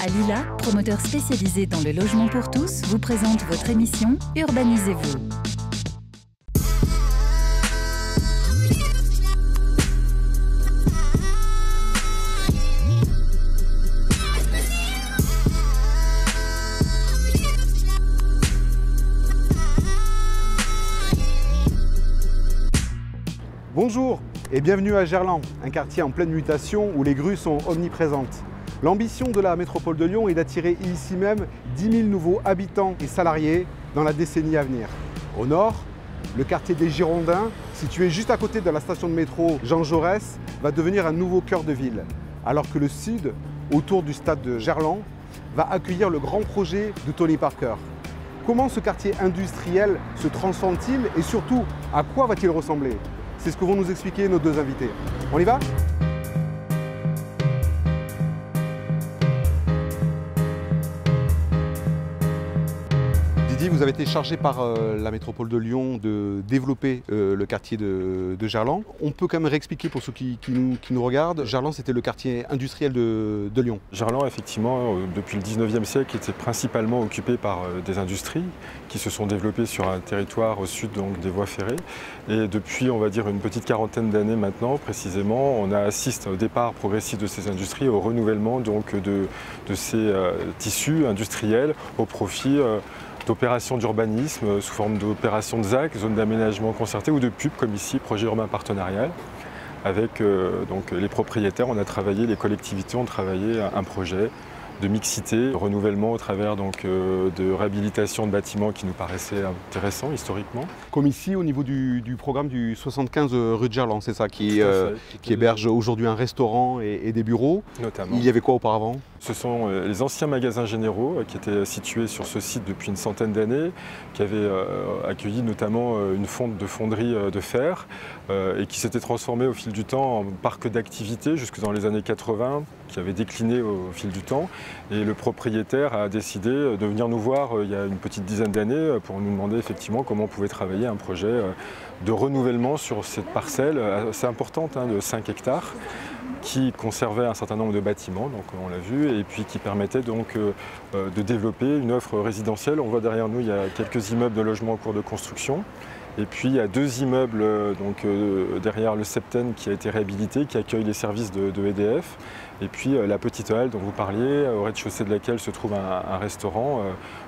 Alila, promoteur spécialisé dans le logement pour tous, vous présente votre émission Urbanisez-vous. Bonjour et bienvenue à Gerland, un quartier en pleine mutation où les grues sont omniprésentes. L'ambition de la métropole de Lyon est d'attirer ici même 10 000 nouveaux habitants et salariés dans la décennie à venir. Au nord, le quartier des Girondins, situé juste à côté de la station de métro Jean Jaurès, va devenir un nouveau cœur de ville, alors que le sud, autour du stade de Gerland, va accueillir le grand projet de Tony Parker. Comment ce quartier industriel se transforme-t-il et surtout, à quoi va-t-il ressembler? C'est ce que vont nous expliquer nos deux invités. On y va? Didier, vous avez été chargé par la métropole de Lyon de développer le quartier de Gerland. On peut quand même réexpliquer pour ceux qui nous regardent. Gerland, c'était le quartier industriel de Lyon. Gerland, effectivement, depuis le 19e siècle, était principalement occupé par des industries qui se sont développées sur un territoire au sud donc, des voies ferrées. Et depuis, on va dire, une petite quarantaine d'années maintenant, précisément, on assiste au départ progressif de ces industries, au renouvellement donc, de ces tissus industriels au profit d'opérations d'urbanisme sous forme d'opérations de ZAC, zones d'aménagement concerté ou de PUP, comme ici, projet urbain partenarial. Avec donc, les propriétaires, on a travaillé, les collectivités ont travaillé un projet de mixité, de renouvellement au travers donc, de réhabilitation de bâtiments qui nous paraissaient intéressants historiquement. Comme ici au niveau du programme du 75 rue de Gerland, c'est ça, qui héberge aujourd'hui un restaurant et des bureaux. Notamment. Il y avait quoi auparavant? Ce sont les anciens magasins généraux qui étaient situés sur ce site depuis une centaine d'années, qui avaient accueilli notamment une fonte de fonderie de fer et qui s'était transformé au fil du temps en parc d'activités jusque dans les années 80, qui avait décliné au fil du temps. Et le propriétaire a décidé de venir nous voir il y a une petite dizaine d'années pour nous demander effectivement comment on pouvait travailler un projet de renouvellement sur cette parcelle assez importante de 5 hectares qui conservait un certain nombre de bâtiments, donc on l'a vu, et puis qui permettait donc de développer une offre résidentielle. On voit derrière nous, il y a quelques immeubles de logements en cours de construction. Et puis il y a 2 immeubles donc, derrière le Septen qui a été réhabilité, qui accueille les services de EDF. Et puis la petite halle dont vous parliez, au rez-de-chaussée de laquelle se trouve un restaurant,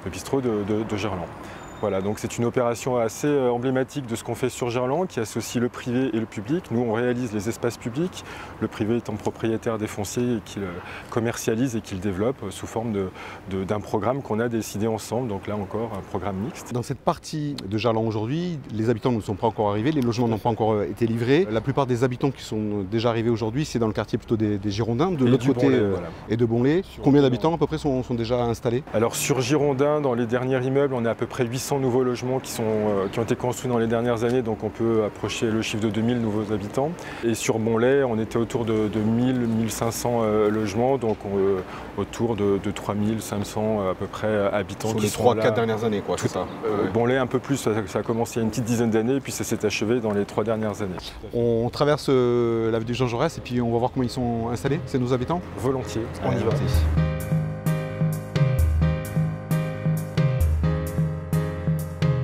le bistrot de Gerland. Voilà, donc c'est une opération assez emblématique de ce qu'on fait sur Gerland, qui associe le privé et le public. Nous, on réalise les espaces publics, le privé étant propriétaire des fonciers et qui le commercialise et qui le développe sous forme d'un programme qu'on a décidé ensemble. Donc là encore, un programme mixte. Dans cette partie de Gerland aujourd'hui, les habitants ne sont pas encore arrivés, les logements n'ont pas encore été livrés. La plupart des habitants qui sont déjà arrivés aujourd'hui, c'est dans le quartier plutôt des Girondins, de l'autre côté voilà. Et de Bonlay. Combien d'habitants à peu près sont déjà installés? Alors sur Girondins, dans les derniers immeubles, on est à peu près 800 nouveaux logements qui ont été construits dans les dernières années, donc on peut approcher le chiffre de 2000 nouveaux habitants. Et sur Bonlay, on était autour de 1000-1500 logements, donc autour de 3500 à peu près habitants sur qui les sont 3-4 dernières années, quoi, c'est ça. Bonlay un peu plus, ça a commencé il y a une petite dizaine d'années, et puis ça s'est achevé dans les 3 dernières années. On traverse l'avenue Jean Jaurès et puis on va voir comment ils sont installés, c'est nos habitants? Volontiers, on y va.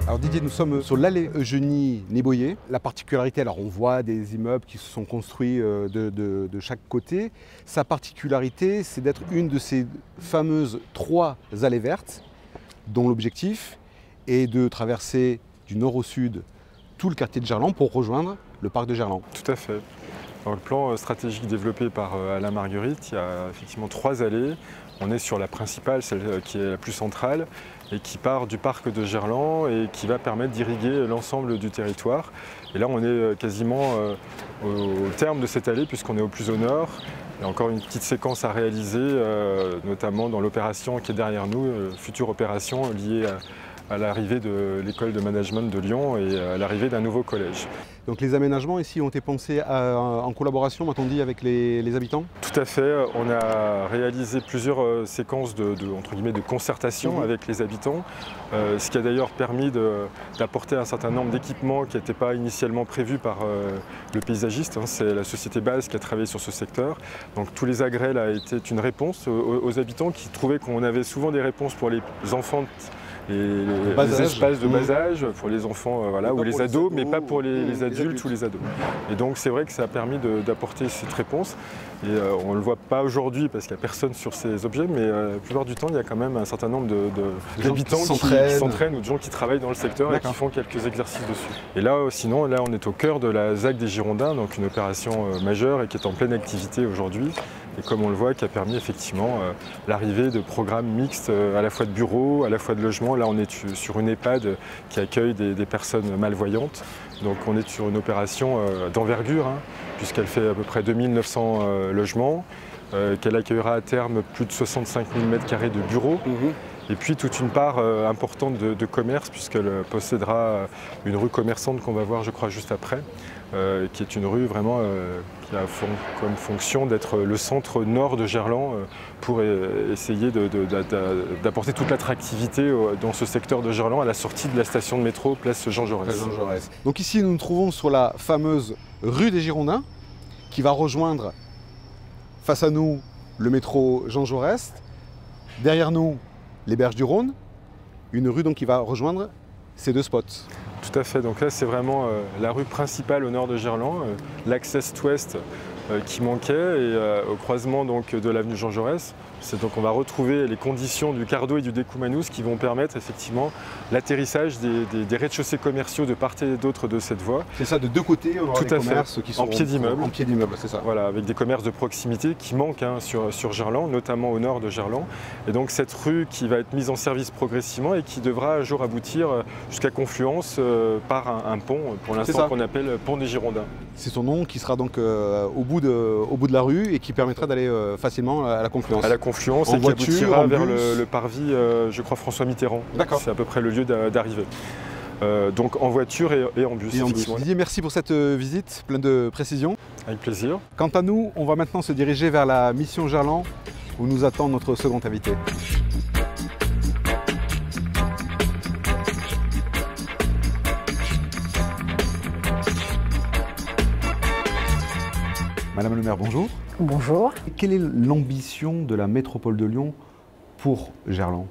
Alors Didier, nous sommes sur l'allée Eugénie-Néboyer. La particularité, alors on voit des immeubles qui se sont construits de chaque côté. Sa particularité, c'est d'être une de ces fameuses 3 allées vertes, dont l'objectif est de traverser du nord au sud tout le quartier de Gerland pour rejoindre le parc de Gerland. Tout à fait. Dans le plan stratégique développé par Alain Marguerite, il y a effectivement 3 allées. On est sur la principale, celle qui est la plus centrale, et qui part du parc de Gerland et qui va permettre d'irriguer l'ensemble du territoire. Et là, on est quasiment au terme de cette allée, puisqu'on est au plus au nord. Il y a encore une petite séquence à réaliser, notamment dans l'opération qui est derrière nous, future opération liée à l'arrivée de l'école de management de Lyon et à l'arrivée d'un nouveau collège. Donc les aménagements ici ont été pensés en collaboration, m'a-t-on dit, avec les habitants? Tout à fait. On a réalisé plusieurs séquences entre guillemets, de concertation avec les habitants, ce qui a d'ailleurs permis d'apporter un certain nombre d'équipements qui n'étaient pas initialement prévus par le paysagiste. C'est la société Base qui a travaillé sur ce secteur. Donc tous les agrès là étaient une réponse aux habitants qui trouvaient qu'on avait souvent des réponses pour les enfants les espaces de bas âge pour les enfants ou les ados, mais pas pour les adultes ou les ados. Et donc c'est vrai que ça a permis d'apporter cette réponse. Et on ne le voit pas aujourd'hui parce qu'il n'y a personne sur ces objets, mais la plupart du temps, il y a quand même un certain nombre d'habitants qui s'entraînent ou de gens qui travaillent dans le secteur et qui font quelques exercices dessus. Et là, sinon, là, on est au cœur de la ZAC des Girondins, donc une opération majeure et qui est en pleine activité aujourd'hui. Et comme on le voit, qui a permis effectivement l'arrivée de programmes mixtes à la fois de bureaux, à la fois de logements. Là, on est sur une EHPAD qui accueille des personnes malvoyantes. Donc on est sur une opération d'envergure, puisqu'elle fait à peu près 2900 logements, qu'elle accueillera à terme plus de 65 000 m² de bureaux. Et puis toute une part importante de commerce, puisqu'elle possédera une rue commerçante qu'on va voir, je crois, juste après, qui est une rue vraiment qui a comme fonction d'être le centre nord de Gerland pour essayer d'apporter toute l'attractivité dans ce secteur de Gerland à la sortie de la station de métro place Jean Jaurès. Donc ici, nous nous trouvons sur la fameuse rue des Girondins, qui va rejoindre face à nous le métro Jean Jaurès, derrière nous les Berges du Rhône, une rue donc qui va rejoindre ces deux spots. Tout à fait, donc là c'est vraiment la rue principale au nord de Gerland, l'accès ouest qui manquait et au croisement donc, de l'avenue Jean Jaurès. Donc on va retrouver les conditions du Cardo et du Découmanous qui vont permettre effectivement l'atterrissage des rez-de-chaussée commerciaux de part et d'autre de cette voie. C'est ça, de deux côtés, on aura des commerces qui sont en pied d'immeuble. En pied d'immeuble, c'est ça. Voilà, avec des commerces de proximité qui manquent sur Gerland, notamment au nord de Gerland. Et donc cette rue qui va être mise en service progressivement et qui devra un jour aboutir jusqu'à Confluence par un pont, pour l'instant qu'on appelle pont des Girondins. C'est son nom qui sera donc au bout de la rue et qui permettra d'aller facilement à la Confluence. Confluence et qui aboutira vers le parvis, je crois, François Mitterrand. C'est à peu près le lieu d'arrivée. Donc en voiture et en bus. Didier, merci pour cette visite pleine de précisions. Avec plaisir. Quant à nous, on va maintenant se diriger vers la mission Gerland où nous attend notre second invité. Madame le maire, bonjour. Bonjour. Quelle est l'ambition de la métropole de Lyon pour Gerland?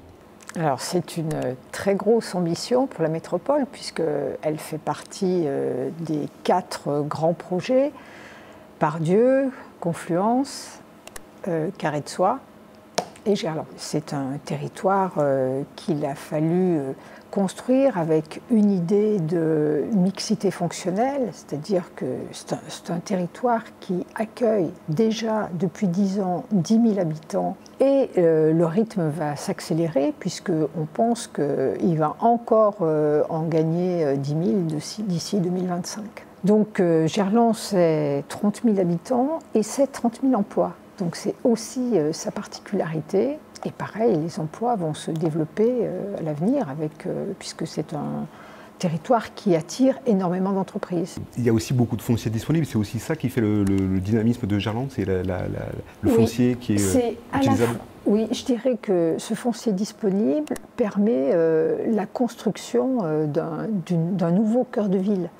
Alors c'est une très grosse ambition pour la métropole puisqu'elle fait partie des 4 grands projets, Pardieu, Confluence, Carré de Soie et Gerland. C'est un territoire qu'il a fallu construire avec une idée de mixité fonctionnelle, c'est-à-dire que c'est un territoire qui accueille déjà depuis 10 ans 10 000 habitants et le rythme va s'accélérer puisqu'on pense qu'il va encore en gagner 10 000 d'ici 2025. Donc Gerland, c'est 30 000 habitants et c'est 30 000 emplois. Donc c'est aussi sa particularité. Et pareil, les emplois vont se développer à l'avenir, puisque c'est un territoire qui attire énormément d'entreprises. Il y a aussi beaucoup de foncier disponible, c'est aussi ça qui fait le dynamisme de Gerland, c'est le foncier qui est utilisable. Oui, je dirais que ce foncier disponible permet la construction d'un nouveau cœur de ville.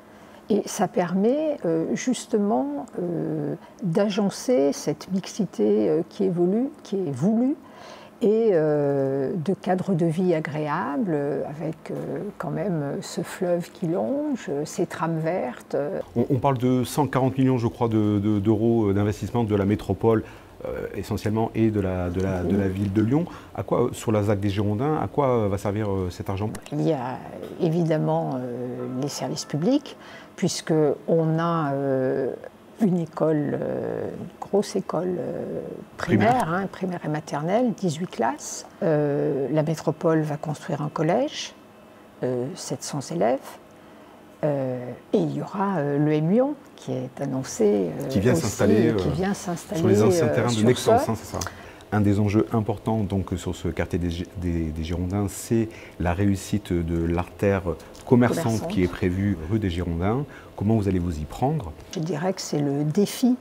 Et ça permet justement d'agencer cette mixité qui est voulue, et de cadres de vie agréables, avec quand même ce fleuve qui longe, ces trames vertes. On parle de 140 millions, je crois, d'euros d'investissement de la métropole, essentiellement, et de la ville de Lyon. À quoi, sur la ZAC des Girondins, à quoi va servir cet argent? Il y a évidemment les services publics, puisqu'on a une école, grosse école primaire et maternelle, 18 classes. La métropole va construire un collège, 700 élèves. Et il y aura l'EM Lyon qui est annoncé, qui vient s'installer sur les anciens terrains de Nexence, c'est ça? Un des enjeux importants donc, sur ce quartier des Girondins, c'est la réussite de l'artère commerçante qui est prévue rue des Girondins. Comment vous allez vous y prendre? Je dirais que c'est le défi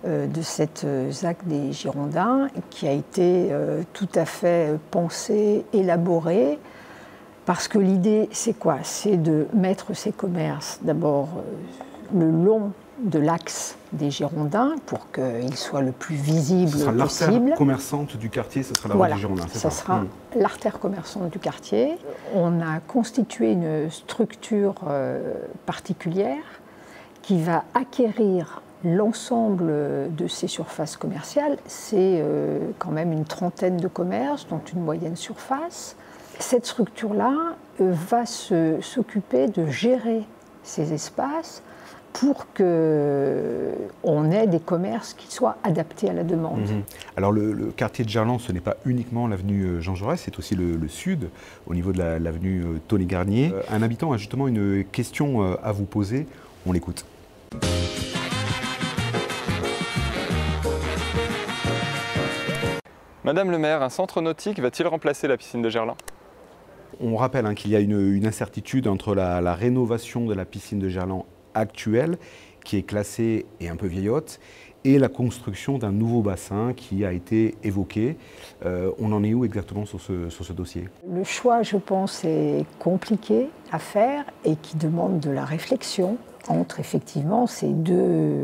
de cette ZAC des Girondins qui a été tout à fait pensé, élaboré, parce que l'idée, c'est quoi? C'est de mettre ces commerces d'abord le long de l'axe des Girondins pour qu'il soit le plus visible possible. Ce sera l'artère commerçante du quartier, ce sera la rue des Girondins, c'est ça? Ce sera l'artère commerçante du quartier. On a constitué une structure particulière qui va acquérir l'ensemble de ces surfaces commerciales. C'est quand même une trentaine de commerces, dont une moyenne surface. Cette structure-là va s'occuper de gérer ces espaces pour qu'on ait des commerces qui soient adaptés à la demande. Alors le quartier de Gerland, ce n'est pas uniquement l'avenue Jean Jaurès, c'est aussi le sud, au niveau de l'avenue Tony Garnier. Un habitant a justement une question à vous poser, on l'écoute. Madame le maire, un centre nautique va-t-il remplacer la piscine de Gerland? On rappelle qu'il y a une incertitude entre la rénovation de la piscine de Gerland actuelle, qui est classée et un peu vieillotte, et la construction d'un nouveau bassin qui a été évoqué. On en est où exactement sur ce dossier? Le choix, je pense, est compliqué à faire et qui demande de la réflexion entre effectivement ces deux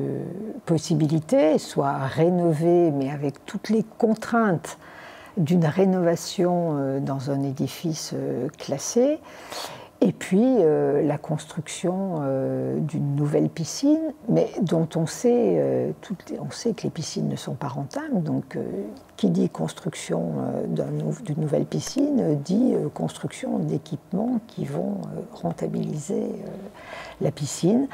possibilités, soit rénover, mais avec toutes les contraintes d'une rénovation dans un édifice classé, et puis la construction d'une nouvelle piscine, mais dont on sait que les piscines ne sont pas rentables. Donc, qui dit construction d'une nouvelle piscine dit construction d'équipements qui vont rentabiliser la piscine.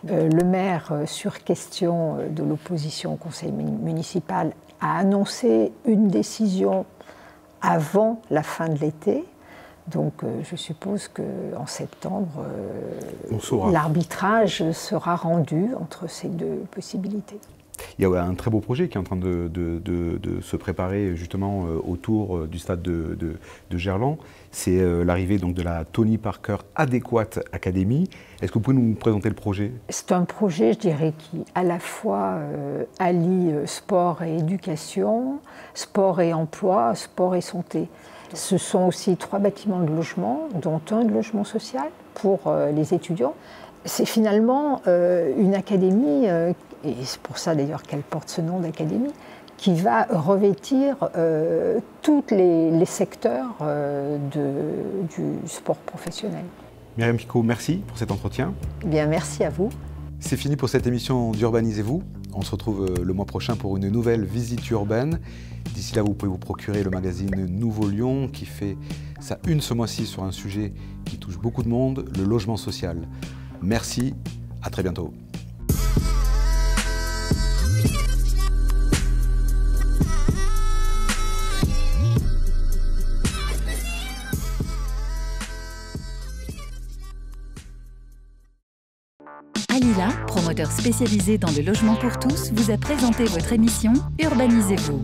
Le maire, sur question de l'opposition au conseil municipal, a annoncé une décision avant la fin de l'été. Donc je suppose qu'en septembre, l'arbitrage sera rendu entre ces deux possibilités. Il y a un très beau projet qui est en train de se préparer justement autour du stade de Gerland. C'est l'arrivée donc de la Tony Parker Adéquate Academy. Est-ce que vous pouvez nous présenter le projet? C'est un projet, je dirais, qui à la fois allie sport et éducation, sport et emploi, sport et santé. Ce sont aussi 3 bâtiments de logement, dont un de logement social pour les étudiants. C'est finalement une académie, et c'est pour ça d'ailleurs qu'elle porte ce nom d'académie, qui va revêtir tous les secteurs du sport professionnel. Myriam Picot, merci pour cet entretien. Bien, merci à vous. C'est fini pour cette émission d'Urbanisez-vous. On se retrouve le mois prochain pour une nouvelle visite urbaine. D'ici là, vous pouvez vous procurer le magazine Nouveau Lyon qui fait sa une ce mois-ci sur un sujet qui touche beaucoup de monde, le logement social. Merci, à très bientôt. Alila, promoteur spécialisé dans le logement pour tous, vous a présenté votre émission Urbanisez-vous.